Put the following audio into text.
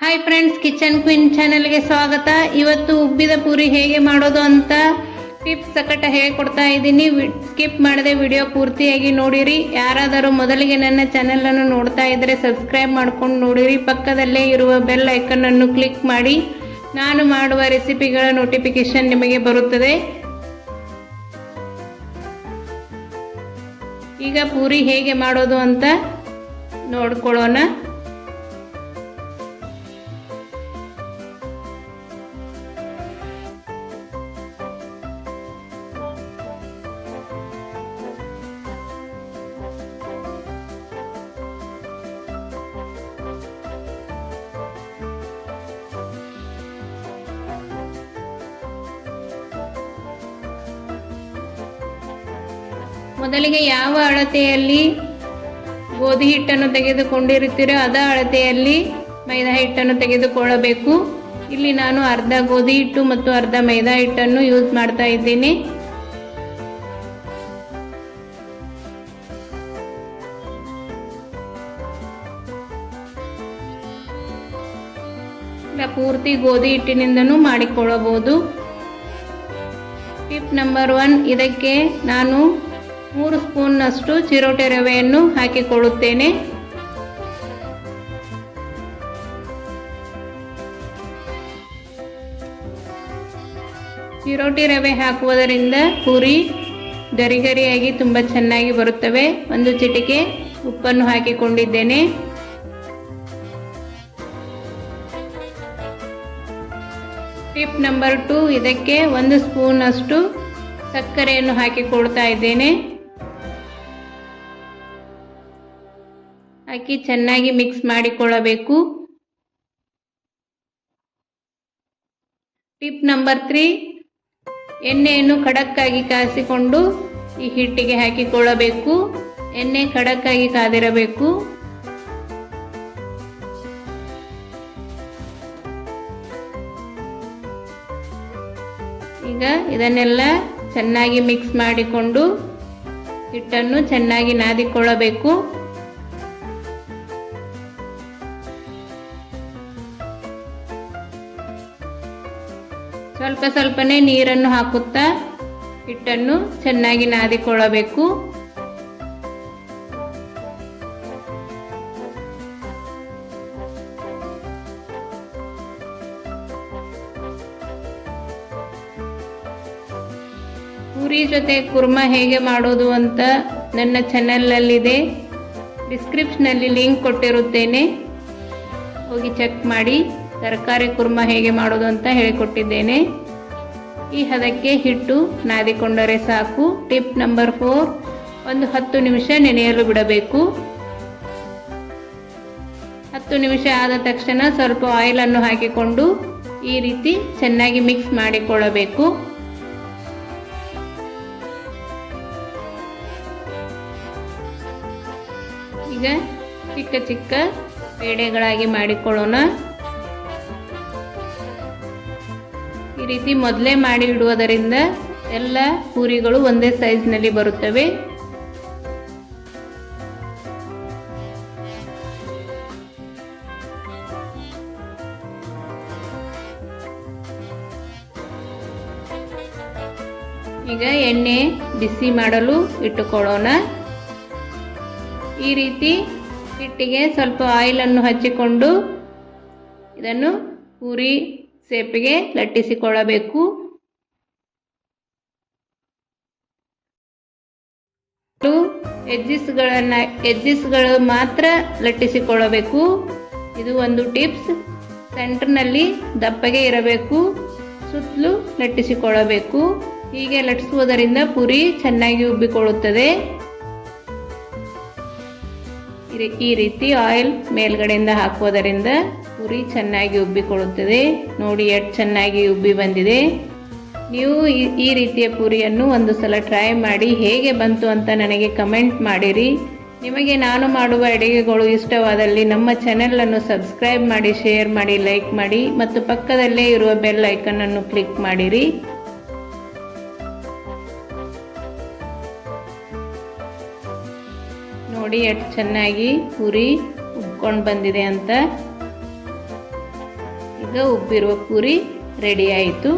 Hi friends, kitchen queen ಚಾನೆಲ್ಗೆ ಸ್ವಾಗತ. ಇವತ್ತು ಉಬ್ಬಿದ ಪೂರಿ ಹೇಗೆ ಮಾಡೋದು ಅಂತ ಟಿಪ್ಸ್ ಸಕಟ ಹೇಳ್ಕೊಡ್ತಾ ಇದ್ದೀನಿ. ಸ್ಕಿಪ್ ಮಾಡದೆ ವಿಡಿಯೋ ಪೂರ್ತಿಯಾಗಿ ನೋಡಿರಿ. ಯಾರಾದರೂ ಮೊದಲಿಗೆ ನನ್ನ ಚಾನೆಲನ್ನು ನೋಡ್ತಾ ಇದ್ದರೆ ಸಬ್ಸ್ಕ್ರೈಬ್ ಮಾಡ್ಕೊಂಡು ನೋಡಿರಿ. ಪಕ್ಕದಲ್ಲೇ ಇರುವ ಬೆಲ್ ಐಕನ್ ಅನ್ನು ಕ್ಲಿಕ್ ಮಾಡಿ ನಾನು ಮಾಡುವ ರೆಸಿಪಿಗಳ ನೋಟಿಫಿಕೇಶನ್ ನಿಮಗೆ ಬರುತ್ತದೆ. ಈಗ ಪೂರಿ ಹೇಗೆ ಮಾಡೋದು ಅಂತ ನೋಡ್ಕೊಳ್ಳೋಣ. ಮೊದಲಿಗೆ ಯಾವ ಅಳತೆಯಲ್ಲಿ ಗೋಧಿ ಹಿಟ್ಟನ್ನು ತೆಗೆದುಕೊಂಡಿರುತ್ತೀರೋ ಅದೇ ಅಳತೆಯಲ್ಲಿ ಮೈದಾ ಹಿಟ್ಟನ್ನು ತೆಗೆದುಕೊಳ್ಳಬೇಕು. ಇಲ್ಲಿ ನಾನು ಅರ್ಧ ಗೋಧಿ ಹಿಟ್ಟು ಮತ್ತು ಅರ್ಧ ಮೈದಾ ಹಿಟ್ಟನ್ನು ಯೂಸ್ ಮಾಡ್ತಾ ಇದ್ದೀನಿ. ಇಲ್ಲ ಪೂರ್ತಿ ಗೋಧಿ ಹಿಟ್ಟಿನಿಂದನೂ ಮಾಡಿಕೊಳ್ಳಬಹುದು. ಟಿಪ್ ನಂಬರ್ 1, ಇದಕ್ಕೆ ನಾನು 3 ಸ್ಪೂನ್ನಷ್ಟು ಚಿರೋಟಿ ರವೆಯನ್ನು ಹಾಕಿಕೊಳ್ಳುತ್ತೇನೆ. ಚಿರೋಟಿ ರವೆ ಹಾಕುವುದರಿಂದ ಪೂರಿ ಗರಿಗರಿಯಾಗಿ ತುಂಬ ಚೆನ್ನಾಗಿ ಬರುತ್ತವೆ. 1 ಚಿಟಿಕೆ ಉಪ್ಪನ್ನು ಹಾಕಿಕೊಂಡಿದ್ದೇನೆ. ಟಿಪ್ ನಂಬರ್ 2, ಇದಕ್ಕೆ 1 ಸ್ಪೂನ್ನಷ್ಟು ಸಕ್ಕರೆಯನ್ನು ಹಾಕಿಕೊಳ್ತಾ ಇದ್ದೇನೆ. ಹಾಕಿ ಚೆನ್ನಾಗಿ ಮಿಕ್ಸ್ ಮಾಡಿಕೊಳ್ಳಬೇಕು. ಟಿಪ್ ನಂಬರ್ 3, ಎಣ್ಣೆಯನ್ನು ಖಡಕ್ಕಾಗಿ ಕಾಯಿಸಿಕೊಂಡು ಈ ಹಿಟ್ಟಿಗೆ ಹಾಕಿಕೊಳ್ಳಬೇಕು. ಎಣ್ಣೆ ಖಡಕ್ಕಾಗಿ ಕಾದಿರಬೇಕು. ಈಗ ಇದನ್ನೆಲ್ಲ ಚೆನ್ನಾಗಿ ಮಿಕ್ಸ್ ಮಾಡಿಕೊಂಡು ಹಿಟ್ಟನ್ನು ಚೆನ್ನಾಗಿ ನಾದಿಕೊಳ್ಳಬೇಕು. ಸ್ವಲ್ಪ ಸ್ವಲ್ಪನೇ ನೀರನ್ನು ಹಾಕುತ್ತಾ ಹಿಟ್ಟನ್ನು ಚೆನ್ನಾಗಿ ನಾದಿಕೊಳ್ಳಬೇಕು. ಪೂರಿ ಜೊತೆ ಕುರ್ಮಾ ಹೇಗೆ ಮಾಡೋದು ಅಂತ ನನ್ನ ಚಾನೆಲ್ನಲ್ಲಿದೆ. ಡಿಸ್ಕ್ರಿಪ್ಷನಲ್ಲಿ ಲಿಂಕ್ ಕೊಟ್ಟಿರುತ್ತೇನೆ, ಹೋಗಿ ಚೆಕ್ ಮಾಡಿ. ತರಕಾರಿ ಕುರ್ಮಾ ಹೇಗೆ ಮಾಡೋದು ಅಂತ ಹೇಳಿಕೊಟ್ಟಿದ್ದೇನೆ. ಈ ಹದಕ್ಕೆ ಹಿಟ್ಟು ನಾದಿಕೊಂಡರೆ ಸಾಕು. ಟಿಪ್ ನಂಬರ್ 4, ಒಂದು 10 ನಿಮಿಷ ನೆನೆಯಲು ಬಿಡಬೇಕು. 10 ನಿಮಿಷ ಆದ ತಕ್ಷಣ ಸ್ವಲ್ಪ ಆಯಿಲನ್ನು ಹಾಕಿಕೊಂಡು ಈ ರೀತಿ ಚೆನ್ನಾಗಿ ಮಿಕ್ಸ್ ಮಾಡಿಕೊಳ್ಳಬೇಕು. ಈಗ ಚಿಕ್ಕ ಚಿಕ್ಕ ಪೇಡೆಗಳಾಗಿ ಮಾಡಿಕೊಳ್ಳೋಣ. ಈ ರೀತಿ ಮೊದಲೇ ಮಾಡಿ ಇಡುವುದರಿಂದ ಎಲ್ಲ ಪೂರಿಗಳು ಒಂದೇ ಸೈಜ್ನಲ್ಲಿ ಬರುತ್ತವೆ. ಈಗ ಎಣ್ಣೆ ಬಿಸಿ ಮಾಡಲು ಇಟ್ಟುಕೊಳ್ಳೋಣ. ಈ ರೀತಿ ಹಿಟ್ಟಿಗೆ ಸ್ವಲ್ಪ ಆಯಿಲನ್ನು ಹಚ್ಚಿಕೊಂಡು ಇದನ್ನು ಪೂರಿ ಸೇಪಿಗೆ ಲಟ್ಟಿಸಿಕೊಳ್ಳಬೇಕು. ಎಡ್ಜಸ್ಗಳು ಮಾತ್ರ ಲಟ್ಟಿಸಿಕೊಳ್ಳಬೇಕು. ಇದು ಒಂದು ಟಿಪ್ಸ್. ಸೆಂಟರ್ನಲ್ಲಿ ದಪ್ಪಗೆ ಇರಬೇಕು, ಸುತ್ತಲೂ ಲಟ್ಟಿಸಿಕೊಳ್ಳಬೇಕು. ಹೀಗೆ ಲಟ್ಟಿಸುವುದರಿಂದ ಪೂರಿ ಚೆನ್ನಾಗಿ ಉಬ್ಬಿಕೊಳ್ಳುತ್ತದೆ. ಈ ರೀತಿ ಆಯಿಲ್ ಮೇಲ್ಗಡೆಯಿಂದ ಹಾಕುವುದರಿಂದ ಪೂರಿ ಚೆನ್ನಾಗಿ ಉಬ್ಬಿಕೊಳ್ಳುತ್ತದೆ. ನೋಡಿ ಎಷ್ಟು ಚೆನ್ನಾಗಿ ಉಬ್ಬಿ ಬಂದಿದೆ. ನೀವು ಈ ರೀತಿಯ ಪೂರಿಯನ್ನು ಒಂದು ಸಲ ಟ್ರೈ ಮಾಡಿ ಹೇಗೆ ಬಂತು ಅಂತ ನನಗೆ ಕಮೆಂಟ್ ಮಾಡಿರಿ. ನಿಮಗೆ ನಾನು ಮಾಡುವ ಅಡುಗೆಗಳು ಇಷ್ಟವಾದಲ್ಲಿ ನಮ್ಮ ಚಾನೆಲನ್ನು ಸಬ್ಸ್ಕ್ರೈಬ್ ಮಾಡಿ, ಶೇರ್ ಮಾಡಿ, ಲೈಕ್ ಮಾಡಿ ಮತ್ತು ಪಕ್ಕದಲ್ಲೇ ಇರುವ ಬೆಲ್ ಐಕನ್ ಅನ್ನು ಕ್ಲಿಕ್ ಮಾಡಿರಿ. ನೋಡಿ ಎಷ್ಟು ಚೆನ್ನಾಗಿ ಪೂರಿ ಉಬ್ಕೊಂಡು ಬಂದಿದೆ ಅಂತ. ಈಗ ಉಬ್ಬಿರುವ ಪೂರಿ ರೆಡಿ ಆಯಿತು.